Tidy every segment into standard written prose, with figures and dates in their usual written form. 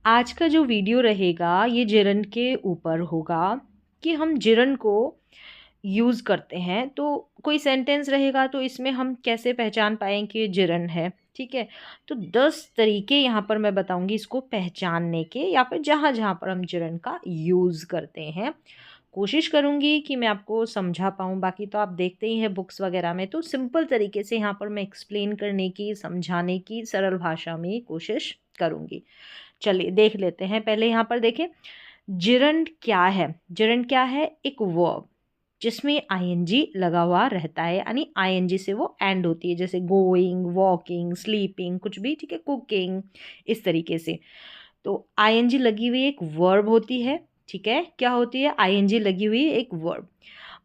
आज का जो वीडियो रहेगा ये जिरन के ऊपर होगा कि हम जिरन को यूज़ करते हैं। तो कोई सेंटेंस रहेगा तो इसमें हम कैसे पहचान पाएँ कि ये जिरन है, ठीक है? तो 10 तरीके यहाँ पर मैं बताऊँगी इसको पहचानने के, या फिर जहाँ-जहाँ पर हम जिरन का यूज़ करते हैं। कोशिश करूँगी कि मैं आपको समझा पाऊँ, बाकी तो आप देखते ही हैं बुक्स वगैरह में, तो सिंपल तरीके से यहाँ पर मैं एक्सप्लेन करने की, समझाने की सरल भाषा में कोशिश करूँगी। चलिए देख लेते हैं। पहले यहाँ पर देखें, जिरंड क्या है? जिरंड क्या है? एक वर्ब जिसमें आईएनजी लगा हुआ रहता है, यानी आईएनजी से वो एंड होती है, जैसे गोइंग, वॉकिंग, स्लीपिंग, कुछ भी, ठीक है, कुकिंग, इस तरीके से। तो आईएनजी लगी हुई एक वर्ब होती है, ठीक है? क्या होती है? आईएनजी लगी हुई एक verb,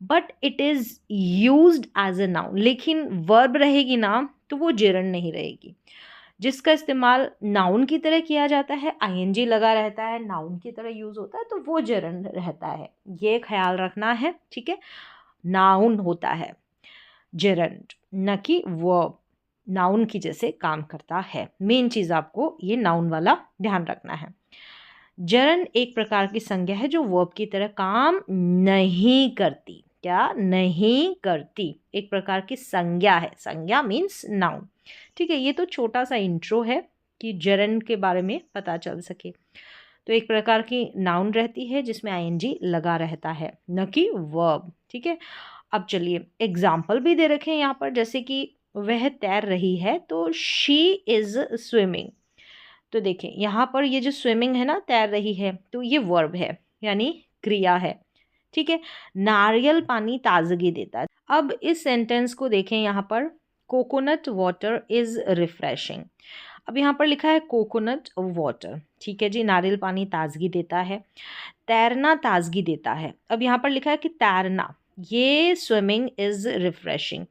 but it is used as a noun. लेकिन वर्ब रहेगी ना तो वो जिरंड नहीं रहेगी। जिसका इस्तेमाल नाउन की तरह किया जाता है, आईएनजी लगा रहता है, नाउन की तरह यूज़ होता है, तो वो जरंड रहता है। ये ख्याल रखना है, ठीक है? नाउन होता है जरंड, न कि वर्ब नाउन की जैसे काम करता है। मेन चीज़ आपको ये नाउन वाला ध्यान रखना है। जरंड एक प्रकार की संज्ञा है जो वर्ब की तरह काम नहीं करती। क्या नहीं करती? एक प्रकार की संज्ञा है। संज्ञा मीन्स नाउन, ठीक है? ये तो छोटा सा इंट्रो है कि जरंड के बारे में पता चल सके। तो एक प्रकार की नाउन रहती है जिसमें आईएनजी लगा रहता है, न कि वर्ब, ठीक है? अब चलिए एग्जाम्पल भी दे रखे हैं यहाँ पर, जैसे कि वह तैर रही है, तो शी इज़ स्विमिंग। तो देखें यहाँ पर ये जो स्विमिंग है ना, तैर रही है, तो ये वर्ब है, यानी क्रिया है, ठीक है? नारियल पानी ताजगी देता है। अब इस सेंटेंस को देखें यहाँ पर, कोकोनट वाटर इज़ रिफ्रेशिंग। अब यहाँ पर लिखा है कोकोनट वाटर, ठीक है जी, नारियल पानी ताजगी देता है। तैरना ताजगी देता है। अब यहाँ पर लिखा है कि तैरना, ये स्विमिंग इज़ रिफ्रेशिंग।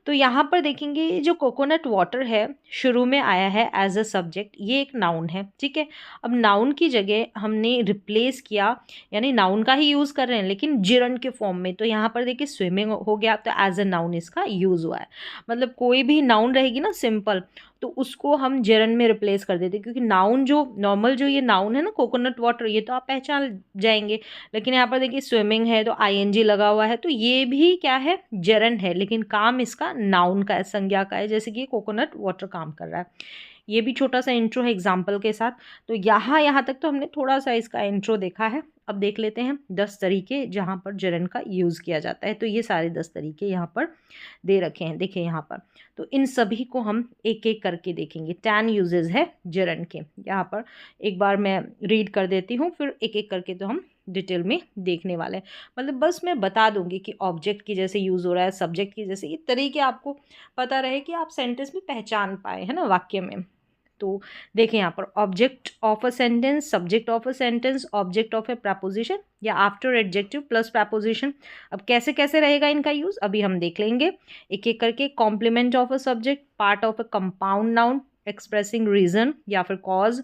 तो यहाँ पर देखेंगे जो कोकोनट वाटर है शुरू में आया है एज अ सब्जेक्ट, ये एक नाउन है, ठीक है? अब नाउन की जगह हमने रिप्लेस किया, यानी नाउन का ही यूज़ कर रहे हैं लेकिन जिरंड के फॉर्म में। तो यहाँ पर देखिए स्विमिंग हो गया, तो एज अ नाउन इसका यूज़ हुआ है। मतलब कोई भी नाउन रहेगी ना सिंपल, तो उसको हम जेरंड में रिप्लेस कर देते हैं, क्योंकि नाउन जो नॉर्मल जो ये नाउन है ना कोकोनट वाटर, ये तो आप पहचान जाएंगे। लेकिन यहाँ पर देखिए स्विमिंग है तो आईएनजी लगा हुआ है, तो ये भी क्या है? जेरंड है, लेकिन काम इसका नाउन का है, संज्ञा का है, जैसे कि ये कोकोनट वाटर काम कर रहा है। ये भी छोटा सा इंट्रो है एग्जाम्पल के साथ। तो यहाँ तक तो हमने थोड़ा सा इसका इंट्रो देखा है। अब देख लेते हैं 10 तरीके जहाँ पर जेरंड का यूज़ किया जाता है। तो ये सारे 10 तरीके यहाँ पर दे रखे हैं, देखिए यहाँ पर। तो इन सभी को हम एक एक करके देखेंगे। 10 यूजेस है जेरंड के यहाँ पर। एक बार मैं रीड कर देती हूँ, फिर एक एक करके तो हम डिटेल में देखने वाले हैं। मतलब बस मैं बता दूंगी कि ऑब्जेक्ट की जैसे यूज़ हो रहा है, सब्जेक्ट की जैसे, ये तरीके आपको पता रहे कि आप सेंटेंस में पहचान पाए, है ना, वाक्य में। तो देखें यहाँ पर, object of a sentence, subject of a sentence, object of A preposition, या आफ्टर एडजेक्टिव प्लस प्रपोजिशन। अब कैसे कैसे रहेगा इनका यूज़ अभी हम देख लेंगे एक एक करके। Complement of a subject, part of a compound noun expressing reason या फिर कॉज,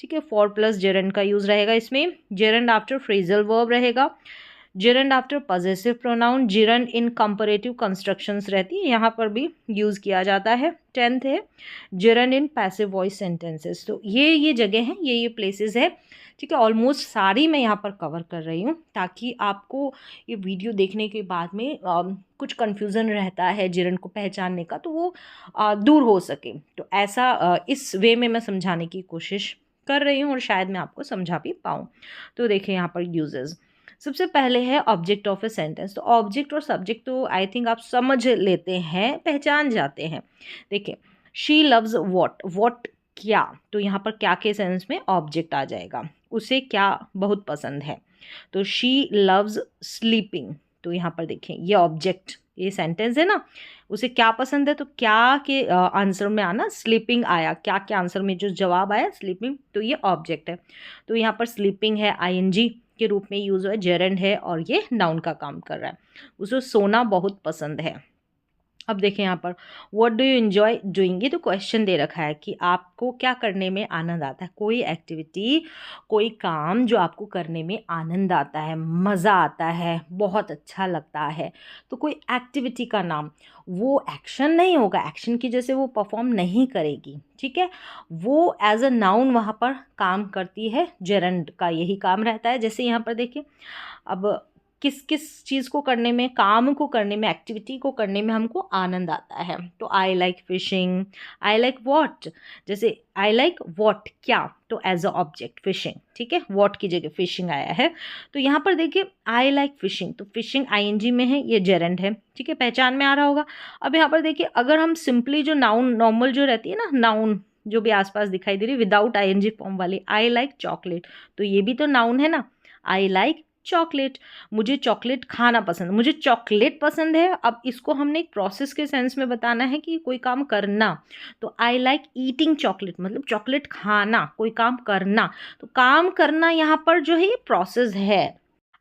ठीक है? फॉर प्लस जेरंड का यूज़ रहेगा इसमें। जेरंड आफ्टर फ्रेजल वर्ब रहेगा। Gerund after possessive pronoun, gerund in comparative constructions रहती है, यहाँ पर भी यूज़ किया जाता है। 10th है gerund in passive voice sentences. तो ये जगह हैं, ये प्लेसेस है, ठीक है? ऑलमोस्ट सारी मैं यहाँ पर कवर कर रही हूँ ताकि आपको ये वीडियो देखने के बाद में कुछ कन्फ्यूज़न रहता है जिरंड को पहचानने का, तो वो दूर हो सके। तो ऐसा इस वे में मैं समझाने की कोशिश कर रही हूँ और शायद मैं आपको समझा भी पाऊँ। तो देखिए यहाँ पर यूजेस, सबसे पहले है ऑब्जेक्ट ऑफ ए सेंटेंस। तो ऑब्जेक्ट और सब्जेक्ट तो आई थिंक आप समझ लेते हैं, पहचान जाते हैं। देखिए, शी लव्स वॉट, वॉट क्या, तो यहाँ पर क्या के सेंस में ऑब्जेक्ट आ जाएगा, उसे क्या बहुत पसंद है। तो शी लव्स स्लीपिंग, तो यहाँ पर देखें ये ऑब्जेक्ट, ये सेंटेंस है ना, उसे क्या पसंद है, तो क्या के आंसर में आना स्लीपिंग आया, क्या के आंसर में जो जवाब आया स्लीपिंग, तो ये ऑब्जेक्ट है। तो यहाँ पर स्लीपिंग है, आईएनजी के रूप में यूज़ हुआ है, जेरंड है और ये नाउन का काम कर रहा है। उसे सोना बहुत पसंद है। अब देखें यहाँ पर, what do you enjoy doing, ये तो क्वेश्चन दे रखा है कि आपको क्या करने में आनंद आता है। कोई एक्टिविटी, कोई काम जो आपको करने में आनंद आता है, मज़ा आता है, बहुत अच्छा लगता है। तो कोई एक्टिविटी का नाम, वो एक्शन नहीं होगा, एक्शन की जैसे वो परफॉर्म नहीं करेगी, ठीक है। वो एज अ नाउन वहाँ पर काम करती है, जेरंड का यही काम रहता है। जैसे यहाँ पर देखिए, अब किस किस चीज़ को करने में, काम को करने में, एक्टिविटी को करने में हमको आनंद आता है। तो I like fishing, I like what, जैसे आई लाइक वॉट क्या, तो एज अ ऑब्जेक्ट फिशिंग, ठीक है, वॉट की जगह फिशिंग आया है। तो यहाँ पर देखिए आई लाइक फिशिंग, तो फिशिंग आईएनजी में है, ये जेरेंड है, ठीक है, पहचान में आ रहा होगा। अब यहाँ पर देखिए, अगर हम सिंपली जो नाउन नॉर्मल जो रहती है ना, नाउन जो भी आसपास दिखाई दे रही विदाउट आईएनजी फॉर्म वाली, आई लाइक चॉकलेट, तो ये भी तो नाउन है ना, आई लाइक चॉकलेट, मुझे चॉकलेट खाना पसंद, मुझे चॉकलेट पसंद है। अब इसको हमने एक प्रोसेस के सेंस में बताना है कि कोई काम करना, तो आई लाइक ईटिंग चॉकलेट, मतलब चॉकलेट खाना, कोई काम करना। तो काम करना यहाँ पर जो है ये प्रोसेस है।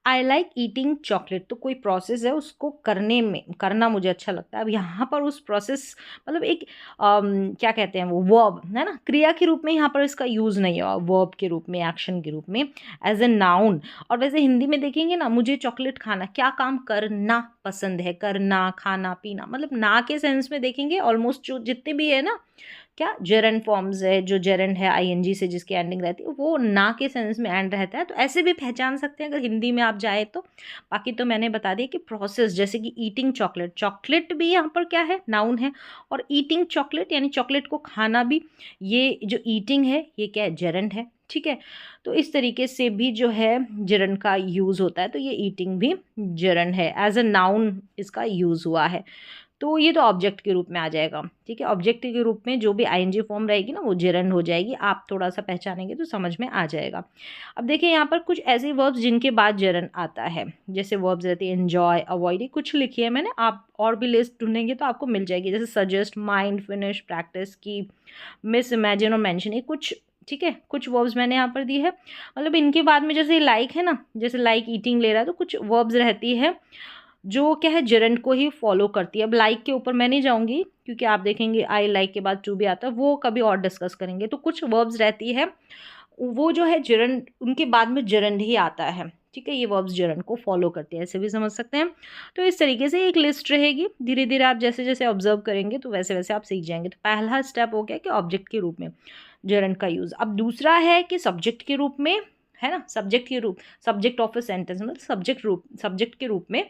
आई लाइक ईटिंग चॉकलेट, तो कोई प्रोसेस है, उसको करने में, करना मुझे अच्छा लगता है। अब यहाँ पर उस प्रोसेस, मतलब एक क्या कहते हैं वो, वर्ब है ना, क्रिया के रूप में यहाँ पर इसका यूज़ नहीं हुआ, वर्ब के रूप में, एक्शन के रूप में, एज ए नाउन। और वैसे हिंदी में देखेंगे ना, मुझे चॉकलेट खाना, क्या काम करना पसंद है, करना, खाना पीना, मतलब ना के सेंस में देखेंगे ऑलमोस्ट जो जितने भी है ना, क्या जेरंड फॉर्म्स है, जो जेरंड है आईएनजी से जिसकी एंडिंग रहती है, वो ना के सेंस में एंड रहता है। तो ऐसे भी पहचान सकते हैं अगर हिंदी में आप जाए तो। बाकी तो मैंने बता दिया कि प्रोसेस, जैसे कि ईटिंग चॉकलेट, चॉकलेट भी यहाँ पर क्या है, नाउन है, और ईटिंग चॉकलेट यानी चॉकलेट को खाना भी, ये जो ईटिंग है ये क्या है, जेरंड है, ठीक है। तो इस तरीके से भी जो है जेरंड का यूज़ होता है। तो ये ईटिंग भी जेरंड है, एज अ नाउन इसका यूज़ हुआ है। तो ये तो ऑब्जेक्ट के रूप में आ जाएगा, ठीक है। ऑब्जेक्ट के रूप में जो भी आईएनजी फॉर्म रहेगी ना, वो जेरंड हो जाएगी। आप थोड़ा सा पहचानेंगे तो समझ में आ जाएगा। अब देखिए यहाँ पर कुछ ऐसे वर्ब्स जिनके बाद जेरंड आता है, जैसे वर्ब्स रहती है एन्जॉय, अवॉइड, कुछ लिखी है मैंने, आप और भी लिस्ट ढूंढेंगे तो आपको मिल जाएगी। जैसे सजेस्ट, माइंड, फिनिश, प्रैक्टिस, की, मिस, इमेजिन और मैंशन, ये कुछ, ठीक है, कुछ वर्ब्स मैंने यहाँ पर दी है। मतलब इनके बाद में जैसे लाइक है ना, जैसे लाइक ईटिंग ले रहा है, तो कुछ वर्ब्स रहती है जो क्या है, जेरंड को ही फॉलो करती है। अब लाइक के ऊपर मैं नहीं जाऊंगी क्योंकि आप देखेंगे आई लाइक के बाद टू भी आता है, वो कभी और डिस्कस करेंगे। तो कुछ वर्ब्स रहती है वो जो है जेरंड, उनके बाद में जेरंड ही आता है, ठीक है, ये वर्ब्स जेरंड को फॉलो करते हैं, ऐसे भी समझ सकते हैं। तो इस तरीके से एक लिस्ट रहेगी, धीरे धीरे आप जैसे जैसे ऑब्जर्व करेंगे तो वैसे वैसे आप सीख जाएंगे। तो पहला स्टेप हो गया कि ऑब्जेक्ट के रूप में जेरंड का यूज़। अब दूसरा है कि सब्जेक्ट के रूप में, है ना, सब्जेक्ट के रूप, सब्जेक्ट ऑफ अ सेंटेंस, मतलब सब्जेक्ट के रूप में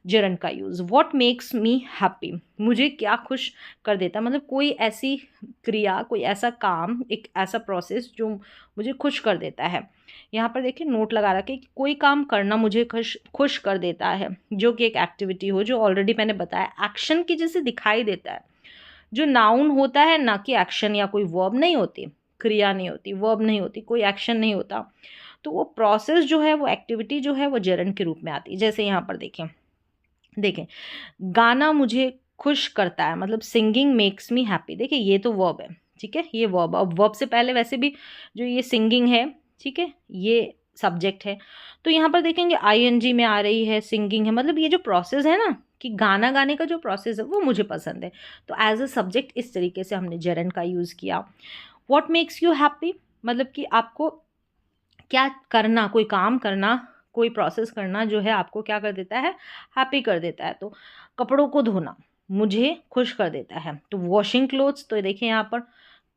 जेरंड का use. What makes me happy, मुझे क्या खुश कर देता, मतलब कोई ऐसी क्रिया, कोई ऐसा काम, एक ऐसा प्रोसेस जो मुझे खुश कर देता है। यहाँ पर देखिए नोट लगा रखे कि कोई काम करना मुझे खुश कर देता है, जो कि एक एक्टिविटी हो, जो ऑलरेडी मैंने बताया एक्शन की जैसे दिखाई देता है। जो नाउन होता है ना कि एक्शन, या कोई वर्ब नहीं होती, क्रिया नहीं होती, वर्ब नहीं होती, कोई एक्शन नहीं होता, तो वो प्रोसेस जो है, वो एक्टिविटी जो है, वो जेरंड के रूप में आती है। जैसे यहाँ पर देखें, गाना मुझे खुश करता है, मतलब सिंगिंग मेक्स मी हैप्पी। देखिए ये तो वर्ब है, ठीक है, ये वर्ब। अब वर्ब से पहले वैसे भी जो ये सिंगिंग है, ठीक है, ये सब्जेक्ट है। तो यहाँ पर देखेंगे आईएनजी में आ रही है, सिंगिंग है, मतलब ये जो प्रोसेस है ना, कि गाना गाने का जो प्रोसेस है वो मुझे पसंद है। तो एज अ सब्जेक्ट इस तरीके से हमने जेरंड का यूज़ किया। व्हाट मेक्स यू हैप्पी, मतलब कि आपको क्या करना, कोई काम करना, कोई प्रोसेस करना जो है आपको क्या कर देता है, हैप्पी कर देता है। तो कपड़ों को धोना मुझे खुश कर देता है। तो वॉशिंग क्लोथ्स, तो देखिए यहाँ पर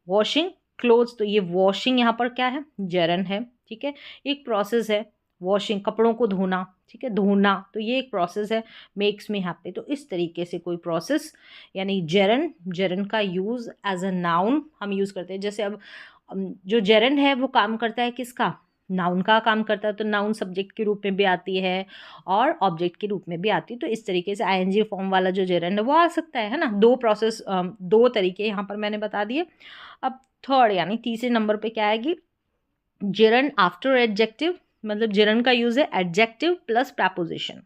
वॉशिंग क्लोथ्स, तो ये वॉशिंग यहाँ पर क्या है, जेरंड है, ठीक है, एक प्रोसेस है वॉशिंग, कपड़ों को धोना, ठीक है, धोना, तो ये एक प्रोसेस है, मेक्स मी हैप्पी। तो इस तरीके से कोई प्रोसेस यानी जेरंड का यूज़ एज अ नाउन हम यूज़ करते हैं। जैसे अब जो जेरंड है वो काम करता है किसका, नाउन का काम करता है, तो नाउन सब्जेक्ट के रूप में भी आती है और ऑब्जेक्ट के रूप में भी आती है। तो इस तरीके से आईएनजी फॉर्म वाला जो जेरंड है वो आ सकता है ना। दो प्रोसेस, दो तरीके यहाँ पर मैंने बता दिए। अब थर्ड यानी तीसरे नंबर पे क्या आएगी, जेरंड आफ्टर एडजेक्टिव, मतलब जेरंड का यूज़ है एडजेक्टिव प्लस प्रपोजिशन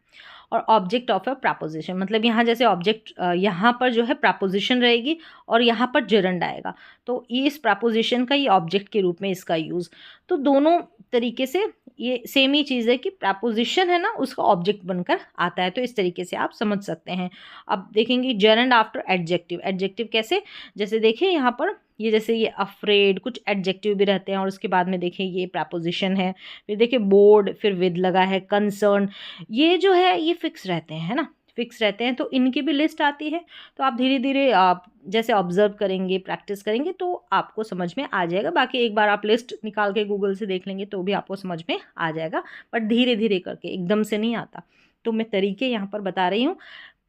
और ऑब्जेक्ट ऑफ अ प्रपोजिशन। मतलब यहाँ जैसे ऑब्जेक्ट, यहाँ पर जो है प्रपोजिशन रहेगी और यहाँ पर जेरंड आएगा, तो इस प्रपोजिशन का ये ऑब्जेक्ट के रूप में इसका यूज़। तो दोनों तरीके से ये सेम ही चीज़ है कि प्रपोजिशन है ना उसका ऑब्जेक्ट बनकर आता है, तो इस तरीके से आप समझ सकते हैं। अब देखेंगे जेरंड आफ्टर एडजेक्टिव। एडजेक्टिव कैसे, जैसे देखिए यहाँ पर ये जैसे ये अफ्रेड, कुछ एडजेक्टिव भी रहते हैं और उसके बाद में देखिए ये प्रपोजिशन है, फिर देखिए बोर्ड, फिर विद लगा है, कंसर्न, ये जो है ये फिक्स रहते हैं, है ना, फिक्स रहते हैं, तो इनकी भी लिस्ट आती है। तो आप धीरे धीरे आप जैसे ऑब्जर्व करेंगे, प्रैक्टिस करेंगे तो आपको समझ में आ जाएगा। बाकी एक बार आप लिस्ट निकाल के गूगल से देख लेंगे तो भी आपको समझ में आ जाएगा, बट धीरे धीरे करके, एकदम से नहीं आता। तो मैं तरीके यहाँ पर बता रही हूँ,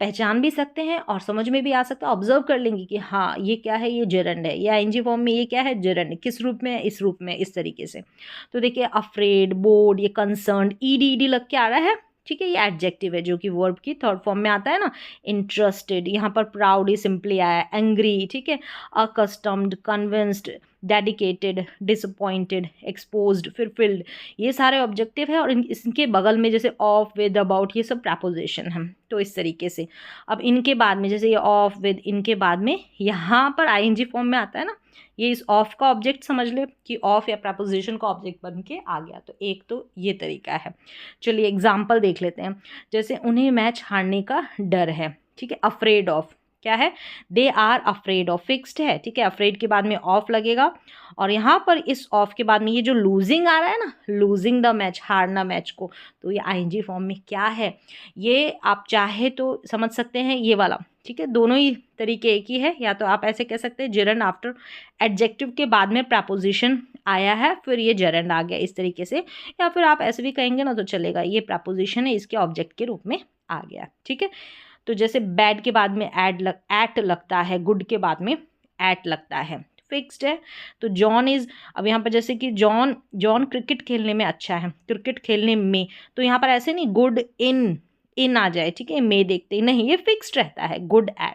पहचान भी सकते हैं और समझ में भी आ सकता है। ऑब्जर्व कर लेंगे कि हाँ ये क्या है, ये जेरंड है, या आईएनजी फॉर्म में ये क्या है, जेरंड है, किस रूप में है, इस रूप में, इस तरीके से। तो देखिए अफ्रेड, बोर्ड, ये कंसर्न, ईडी लग के आ रहा है, ठीक है, ये एडजेक्टिव है जो कि वर्ब की थर्ड फॉर्म में आता है ना। इंटरेस्टेड, यहाँ पर प्राउड ही सिंपली आया, एंग्री, ठीक है, accustomed, convinced, dedicated, disappointed, exposed, फिर फिल्ड, ये सारे ऑब्जेक्टिव है और इनके बगल में जैसे ऑफ, विद, अबाउट, ये सब प्रपोजिशन है। तो इस तरीके से अब इनके बाद में जैसे ये ऑफ, विद, इनके बाद में यहाँ पर आईएनजी फॉर्म में आता है ना, ये इस ऑफ का ऑब्जेक्ट समझ ले कि ऑफ या प्रपोजिशन का ऑब्जेक्ट बन के आ गया। तो एक तो ये तरीका है। चलिए एग्जाम्पल देख लेते हैं। जैसे उन्हें मैच हारने का डर है, ठीक है, अफ्रेड ऑफ, क्या है, they are afraid of, fixed है, ठीक है, अफ्रेड के बाद में ऑफ लगेगा और यहाँ पर इस ऑफ के बाद में ये जो लूजिंग आ रहा है ना, लूजिंग द मैच, हारना मैच को, तो ये आईएनजी फॉर्म में क्या है, ये आप चाहे तो समझ सकते हैं ये वाला, ठीक है, दोनों ही तरीके एक ही है। या तो आप ऐसे कह सकते हैं जेरंड आफ्टर एडजेक्टिव के बाद में प्रपोजिशन आया है, फिर ये जेरंड आ गया, इस तरीके से। या फिर आप ऐसे भी कहेंगे ना तो चलेगा, ये प्रपोजिशन है, इसके ऑब्जेक्ट के रूप में आ गया, ठीक है। तो जैसे बैड के बाद में एट लगता है, गुड के बाद में एट लगता है, फिक्स्ड है। तो जॉन इज, अब यहाँ पर जैसे कि जॉन क्रिकेट खेलने में अच्छा है, क्रिकेट खेलने में, तो यहाँ पर ऐसे नहीं गुड इन आ जाए, ठीक है, मे देखते ही नहीं, ये फिक्स्ड रहता है, गुड एट।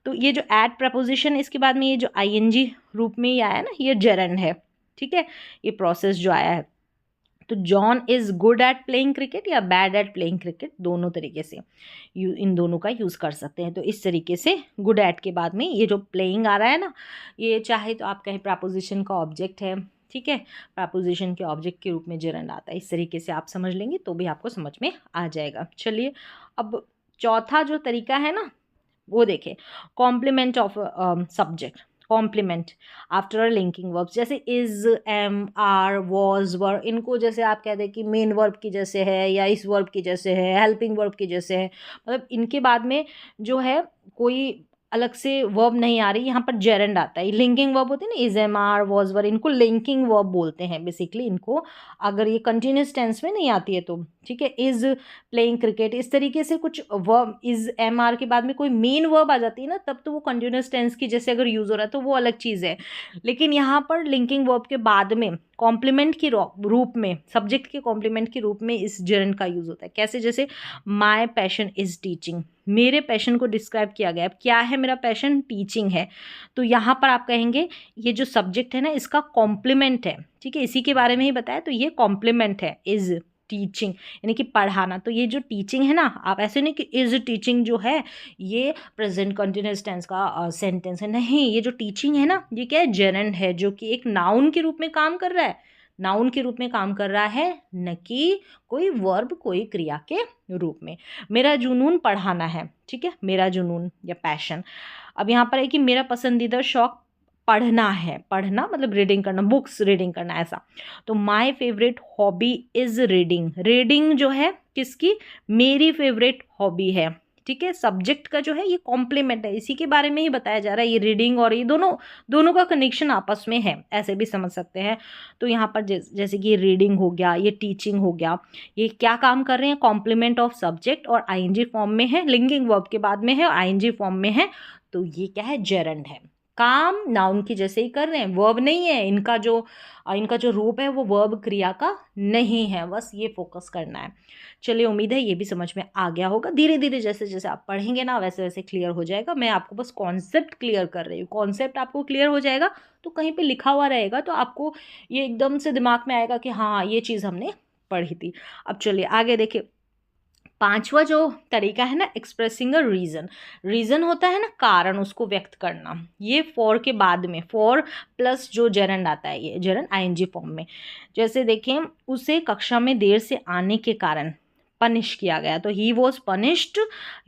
तो ये जो एट प्रपोजिशन है इसके बाद में ये जो आईएनजी रूप में ही आया ना, ये जेरंड है, ठीक है, ये प्रोसेस जो आया है। तो John is good at playing cricket या बैड एट प्लेइंग क्रिकेट, दोनों तरीके से इन दोनों का यूज़ कर सकते हैं। तो इस तरीके से गुड एट के बाद में ये जो प्लेइंग आ रहा है ना, ये चाहे तो आप कहें प्रपोजिशन का ऑब्जेक्ट है, ठीक है, प्रपोजिशन के ऑब्जेक्ट के रूप में जेरंड आता है। इस तरीके से आप समझ लेंगे तो भी आपको समझ में आ जाएगा। चलिए अब चौथा जो तरीका है ना वो देखें, complement of subject, complement after linking verbs, is am, are, was, were, वर, इनको जैसे आप कह दें कि मेन वर्ब की जैसे है या इस वर्ब की जैसे है, हेल्पिंग वर्ब की जैसे है, मतलब इनके बाद में जो है कोई अलग से वर्ब नहीं आ रही, यहाँ पर जेरंड आता है। लिंकिंग वर्ब होते हैं ना, इज, एम, आर, वॉज, वर, इनको लिंकिंग वर्ब बोलते हैं बेसिकली इनको, अगर ये कंटिन्यूस टेंस में नहीं आती है तो, ठीक है। इज प्लेइंग क्रिकेट, इस तरीके से कुछ वर्ब इज, एम, आर के बाद में कोई मेन वर्ब आ जाती है ना, तब तो वो कंटिन्यूस टेंस की जैसे अगर यूज़ हो रहा है तो वो अलग चीज़ है। लेकिन यहाँ पर लिंकिंग वर्ब के बाद में कॉम्प्लीमेंट के रूप में, सब्जेक्ट के कॉम्प्लीमेंट के रूप में इस जेरंड का यूज़ होता है। कैसे, जैसे माई पैशन इज़ टीचिंग, मेरे पैशन को डिस्क्राइब किया गया है, क्या है मेरा पैशन, टीचिंग है। तो यहाँ पर आप कहेंगे ये जो सब्जेक्ट है ना इसका कॉम्प्लीमेंट है, ठीक है, इसी के बारे में ही बताया, तो ये कॉम्प्लीमेंट है, इज़ टीचिंग, यानी कि पढ़ाना। तो ये जो टीचिंग है ना, आप ऐसे नहीं कि इज टीचिंग जो है ये प्रेजेंट कंटिन्यूअस टेंस का सेंटेंस है, नहीं, ये जो टीचिंग है ना ये क्या है, जेरंड है, जो कि एक नाउन के रूप में काम कर रहा है, नाउन के रूप में काम कर रहा है, न कि कोई वर्ब, कोई क्रिया के रूप में। मेरा जुनून पढ़ाना है, ठीक है, मेरा जुनून या पैशन। अब यहाँ पर है कि मेरा पसंदीदा शौक पढ़ना है, पढ़ना मतलब रीडिंग करना, बुक्स रीडिंग करना, ऐसा। तो my favourite hobby is reading, reading जो है किसकी, मेरी फेवरेट हॉबी है, ठीक है। सब्जेक्ट का जो है ये कॉम्प्लीमेंट है, इसी के बारे में ही बताया जा रहा है, ये रीडिंग और ये दोनों का कनेक्शन आपस में है, ऐसे भी समझ सकते हैं। तो यहाँ पर जैसे कि ये रीडिंग हो गया, ये टीचिंग हो गया, ये क्या काम कर रहे हैं, कॉम्प्लीमेंट ऑफ सब्जेक्ट और आईएनजी फॉर्म में है, लिंकिंग वर्ब के बाद में है और आईएनजी फॉर्म में है, तो ये क्या है, जेरंड है। काम नाउन की जैसे ही कर रहे हैं, वर्ब नहीं है, इनका जो रूप है वो वर्ब क्रिया का नहीं है, बस ये फोकस करना है। चलिए उम्मीद है ये भी समझ में आ गया होगा। धीरे धीरे जैसे जैसे आप पढ़ेंगे ना वैसे वैसे क्लियर हो जाएगा। मैं आपको बस कॉन्सेप्ट क्लियर कर रही हूँ, कॉन्सेप्ट आपको क्लियर हो जाएगा तो कहीं पे लिखा हुआ रहेगा तो आपको ये एकदम से दिमाग में आएगा कि हाँ ये चीज़ हमने पढ़ी थी। अब चलिए आगे देखिए, पांचवा जो तरीका है ना एक्सप्रेसिंग अ रीज़न, रीज़न होता है ना कारण, उसको व्यक्त करना। ये फॉर के बाद में, फॉर प्लस जो जेरंड आता है, ये जेरंड आईएनजी फॉर्म में। जैसे देखें, उसे कक्षा में देर से आने के कारण पनिश किया गया, तो he was punished,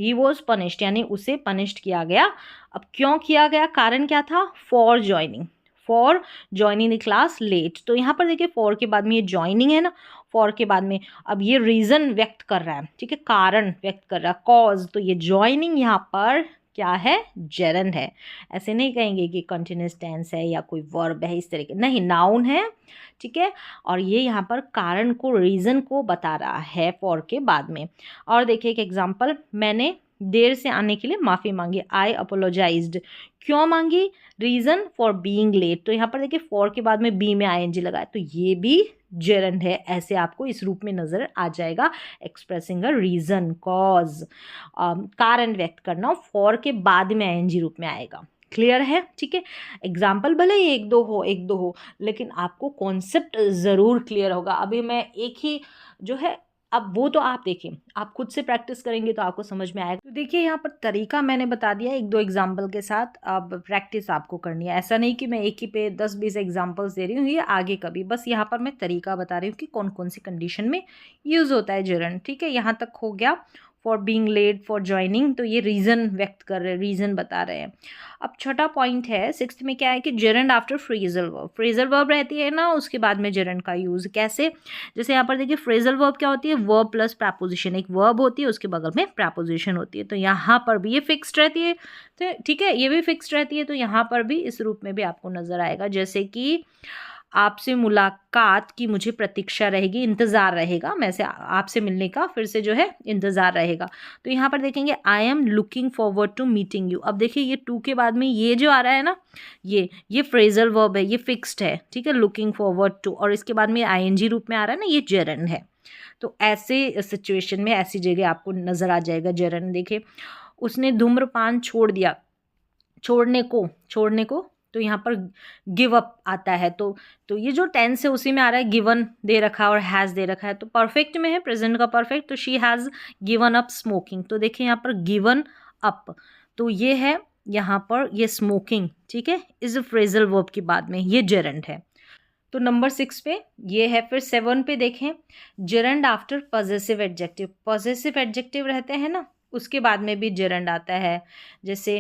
he was punished यानी उसे पनिश्ड किया गया। अब क्यों किया गया, कारण क्या था, for joining, for joining the class late. तो यहाँ पर देखिए फॉर के बाद में ये ज्वाइनिंग है ना, फॉर के बाद में अब ये रीज़न व्यक्त कर रहा है, ठीक है, कारण व्यक्त कर रहा है, कॉज। तो ये ज्वाइनिंग यहाँ पर क्या है, जेरंड है। ऐसे नहीं कहेंगे कि कंटिन्यूस टेंस है या कोई वर्ब है इस तरीके, नहीं, नाउन है, ठीक है। और ये यहाँ पर कारण को, रीज़न को बता रहा है फॉर के बाद में। और देखिए एक एग्जांपल, मैंने देर से आने के लिए माफ़ी मांगी, आई अपोलोजाइज्ड। क्यों मांगी, रीज़न फॉर बीइंग लेट। तो यहाँ पर देखिए फॉर के बाद में बी में आईएनजी लगाया, तो ये भी जेरंड है। ऐसे आपको इस रूप में नज़र आ जाएगा, एक्सप्रेसिंग अ रीज़न, कॉज, कारण व्यक्त करना, फॉर के बाद में आईएनजी रूप में आएगा। क्लियर है, ठीक है। एग्जाम्पल भले ही एक दो हो, लेकिन आपको कॉन्सेप्ट ज़रूर क्लियर होगा। अभी मैं एक ही जो है, अब वो तो आप देखिए, आप खुद से प्रैक्टिस करेंगे तो आपको समझ में आएगा। तो देखिए यहाँ पर तरीका मैंने बता दिया एक दो एग्जाम्पल के साथ, अब प्रैक्टिस आपको करनी है। ऐसा नहीं कि मैं एक ही पे 10-20 एग्जाम्पल्स दे रही हूँ, ये आगे कभी, बस यहाँ पर मैं तरीका बता रही हूँ कि कौन कौन सी कंडीशन में यूज़ होता है जेरंड, ठीक है। यहाँ तक हो गया, for being late, for joining, तो ये रीज़न व्यक्त कर रहे हैं, रीज़न बता रहे हैं। अब छठा पॉइंट है, सिक्स्थ में क्या है कि gerund after phrasal verb, phrasal verb रहती है ना, उसके बाद में जेरंड का यूज़ कैसे, जैसे यहाँ पर देखिए फ्रेजल वर्ब क्या होती है, वर्ब प्लस प्रपोजिशन, एक वर्ब होती है उसके बगल में प्रपोजिशन होती है। तो यहाँ पर भी ये फिक्स्ड रहती है, तो ठीक है, ये भी फिक्स्ड रहती है, तो यहाँ पर भी इस रूप में भी आपको नज़र आएगा, जैसे कि आपसे मुलाकात की मुझे प्रतीक्षा रहेगी, इंतज़ार रहेगा, मैं से आपसे मिलने का फिर से जो है इंतज़ार रहेगा। तो यहाँ पर देखेंगे I am looking forward to meeting you. अब देखिए ये टू के बाद में ये जो आ रहा है ना, ये फ्रेजल वर्ब है, ये फिक्स्ड है, ठीक है, लुकिंग फॉरवर्ड टू, और इसके बाद में आईएनजी रूप में आ रहा है ना, ये जेरंड है। तो ऐसे सिचुएशन में, ऐसी जगह आपको नज़र आ जाएगा जेरंड। देखिए उसने धूम्रपान छोड़ दिया, छोड़ने को, तो यहाँ पर गिव अप आता है। तो ये जो टेंस है उसी में आ रहा है, गिवन दे रखा है और हैज़ दे रखा है, तो परफेक्ट में है, प्रेजेंट का परफेक्ट, तो she has given up smoking. तो देखिए यहाँ पर गिवन अप, तो ये है यहाँ पर ये स्मोकिंग, ठीक है, इस फ्रेजल वर्ब के बाद में ये जेरंड है। तो नंबर 6 पे ये है। फिर 7 पे देखें, gerund after possessive adjective, possessive adjective रहते हैं ना, उसके बाद में भी जेरंड आता है। जैसे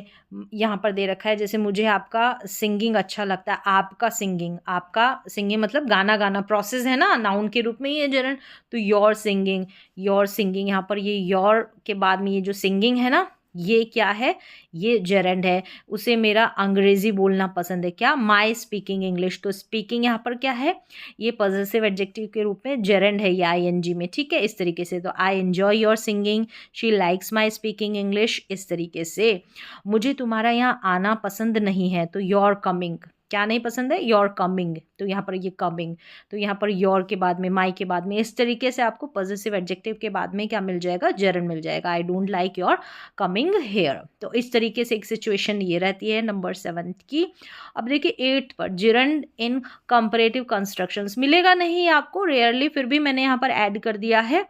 यहाँ पर दे रखा है, जैसे मुझे आपका सिंगिंग अच्छा लगता है, आपका सिंगिंग मतलब गाना प्रोसेस है ना, नाउन के रूप में ही है जेरंड। तो योर सिंगिंग, यहाँ पर ये योर के बाद में ये जो सिंगिंग है ना, ये क्या है, ये जेरंड है। उसे मेरा अंग्रेजी बोलना पसंद है, क्या, माई स्पीकिंग इंग्लिश। तो स्पीकिंग यहाँ पर क्या है, ये पॉजेसिव एडजेक्टिव के रूप में जेरंड है, ये आईएनजी में, ठीक है, इस तरीके से। तो I enjoy your singing, she likes my speaking English, इस तरीके से। मुझे तुम्हारा यहाँ आना पसंद नहीं है, तो योर कमिंग, क्या नहीं पसंद है, योर कमिंग, तो यहाँ पर ये कमिंग, तो यहाँ पर योर के बाद में, माई के बाद में, इस तरीके से आपको पॉजेसिव एडजेक्टिव के बाद में क्या मिल जाएगा, जेरंड मिल जाएगा। I don't like your coming here. तो इस तरीके से एक सिचुएशन ये रहती है नंबर 7 की। अब देखिए 8 पर, जेरंड इन कंपैरेटिव कंस्ट्रक्शंस मिलेगा नहीं आपको, रेयरली, फिर भी मैंने यहाँ पर ऐड कर दिया है,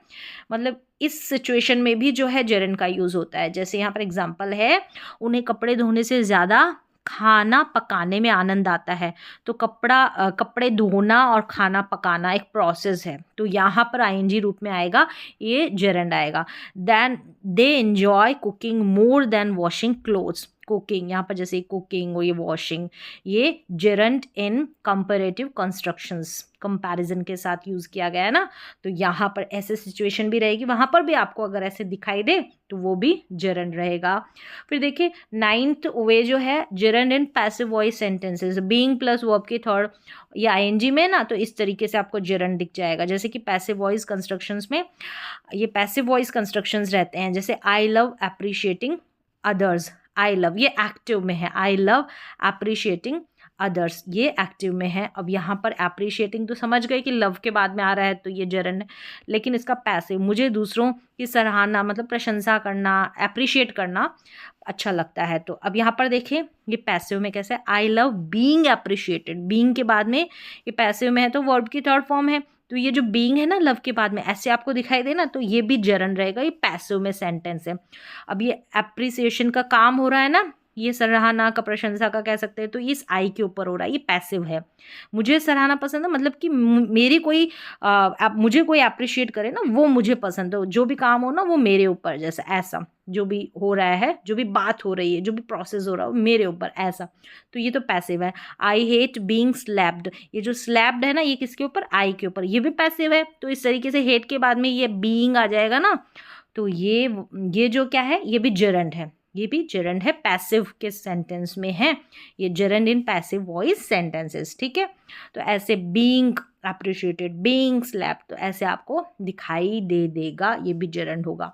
मतलब इस सिचुएशन में भी जो है जेरंड का यूज़ होता है। जैसे यहाँ पर एग्जाम्पल है, उन्हें कपड़े धोने से ज़्यादा खाना पकाने में आनंद आता है। तो कपड़े धोना और खाना पकाना एक प्रोसेस है, तो यहाँ पर आईएनजी रूप में आएगा, ये जेरंड आएगा। Then they enjoy cooking more than washing clothes, cooking, यहाँ पर जैसे कुकिंग और ये वॉशिंग, ये gerund in comparative constructions, comparison के साथ यूज़ किया गया है ना। तो यहाँ पर ऐसे सिचुएशन भी रहेगी, वहाँ पर भी आपको अगर ऐसे दिखाई दे तो वो भी जेरंड रहेगा। फिर देखिए 9th वे जो है, gerund in passive voice sentences, being plus verb के थर्ड, ये आईएनजी में ना, तो इस तरीके से आपको जेरंड दिख जाएगा। जैसे कि पैसिव वॉइस कंस्ट्रक्शंस में, ये पैसिव वॉइस कंस्ट्रक्शंस रहते हैं, जैसे I love appreciating others, I love ये एक्टिव में है, आई लव एप्रिशिएटिंग अदर्स, ये एक्टिव में है। अब यहाँ पर एप्रिशिएटिंग तो समझ गए कि लव के बाद में आ रहा है, तो ये जेरंड है, लेकिन इसका पैसिव, मुझे दूसरों की सराहना मतलब प्रशंसा करना, एप्रिशिएट करना अच्छा लगता है। तो अब यहाँ पर देखिए ये पैसिव में कैसे, I love being appreciated, being के बाद में ये पैसिव में है, तो वर्ब की थर्ड फॉर्म है, तो ये जो बीइंग है ना लव के बाद में ऐसे आपको दिखाई दे ना, तो ये भी जरन रहेगा, ये पैसिव में सेंटेंस है। अब ये एप्रिसिएशन का काम हो रहा है ना, ये सराहना का, प्रशंसा का कह सकते हैं, तो इस आई के ऊपर हो रहा है, ये पैसिव है। मुझे सराहना पसंद है मतलब कि मेरी कोई मुझे कोई अप्रिशिएट करे ना, वो मुझे पसंद है, जो भी काम हो ना वो मेरे ऊपर, जैसा ऐसा जो भी हो रहा है, जो भी बात हो रही है, जो भी प्रोसेस हो रहा है वो मेरे ऊपर ऐसा, तो ये तो पैसिव है। आई हेट बीइंग स्लैप्ड, ये जो स्लैप्ड है ना ये किसके ऊपर, आई के ऊपर, ये भी पैसिव है। तो इस तरीके से हेट के बाद में ये बीइंग आ जाएगा ना, तो ये जो क्या है, ये भी जेरंड है, ये भी जेरंड है, पैसिव के सेंटेंस में है ये, gerund in passive voice sentences, ठीक है। तो ऐसे बीइंग अप्रिशिएटेड, बीइंग स्लैप्ड, तो ऐसे आपको दिखाई दे देगा, ये भी जेरंड होगा।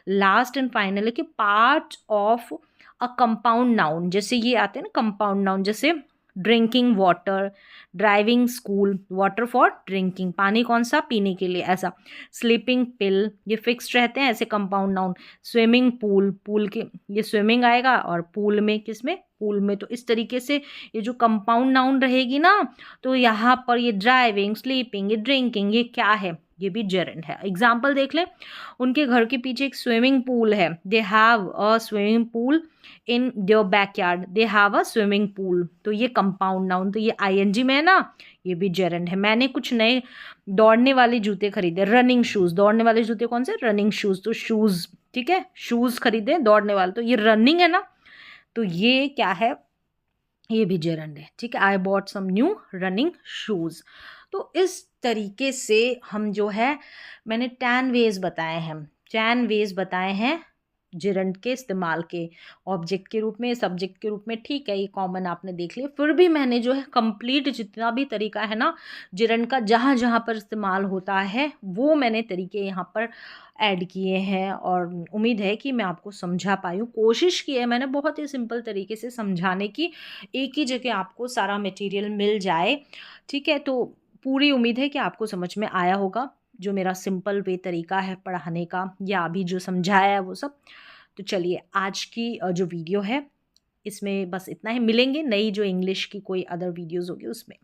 लास्ट एंड फाइनल है कि part of a compound noun, जैसे ये आते हैं ना कंपाउंड नाउन, जैसे drinking water, driving school, water for drinking, पानी कौन सा, पीने के लिए, ऐसा। स्लीपिंग पिल, ये फिक्स्ड रहते हैं ऐसे compound noun. Swimming pool, pool के ये स्विमिंग आएगा, और पूल में किस में, पूल में। तो इस तरीके से ये जो कंपाउंड नाउन रहेगी ना, तो यहाँ पर ये ड्राइविंग, स्लीपिंग, ये ड्रिंकिंग, ये क्या है, ये भी जेरंड है। एग्जाम्पल देख लें, उनके घर के पीछे एक स्विमिंग पूल है, they have a swimming pool in their backyard, they have a swimming pool, तो ये कंपाउंड नाउन, तो ये आईएनजी में है ना, ये भी जेरंड है। मैंने कुछ नए दौड़ने वाले जूते खरीदे, रनिंग शूज़, दौड़ने वाले जूते कौन से, रनिंग शूज़, तो शूज़, ठीक है, शूज़ खरीदे दौड़ने वाले, तो ये रनिंग है ना, तो ये क्या है, ये भी जेरंड है, ठीक है। I bought some new running shoes. तो इस तरीके से हम जो है, मैंने 10 वेज बताए हैं, 10 वेज बताए हैं जेरंड के इस्तेमाल के, ऑब्जेक्ट के रूप में, सब्जेक्ट के रूप में, ठीक है, ये कॉमन आपने देख लिया। फिर भी मैंने जो है कंप्लीट जितना भी तरीका है ना जेरंड का, जहाँ जहाँ पर इस्तेमाल होता है वो मैंने तरीके यहाँ पर ऐड किए हैं, और उम्मीद है कि मैं आपको समझा पाई हूँ। कोशिश की है मैंने बहुत ही सिंपल तरीके से समझाने की, एक ही जगह आपको सारा मटेरियल मिल जाए, ठीक है। तो पूरी उम्मीद है कि आपको समझ में आया होगा, जो मेरा सिंपल वे तरीका है पढ़ाने का, या अभी जो समझाया है वो सब। तो चलिए आज की जो वीडियो है इसमें बस इतना ही, मिलेंगे नई जो इंग्लिश की कोई अदर वीडियोज़ होगी उसमें।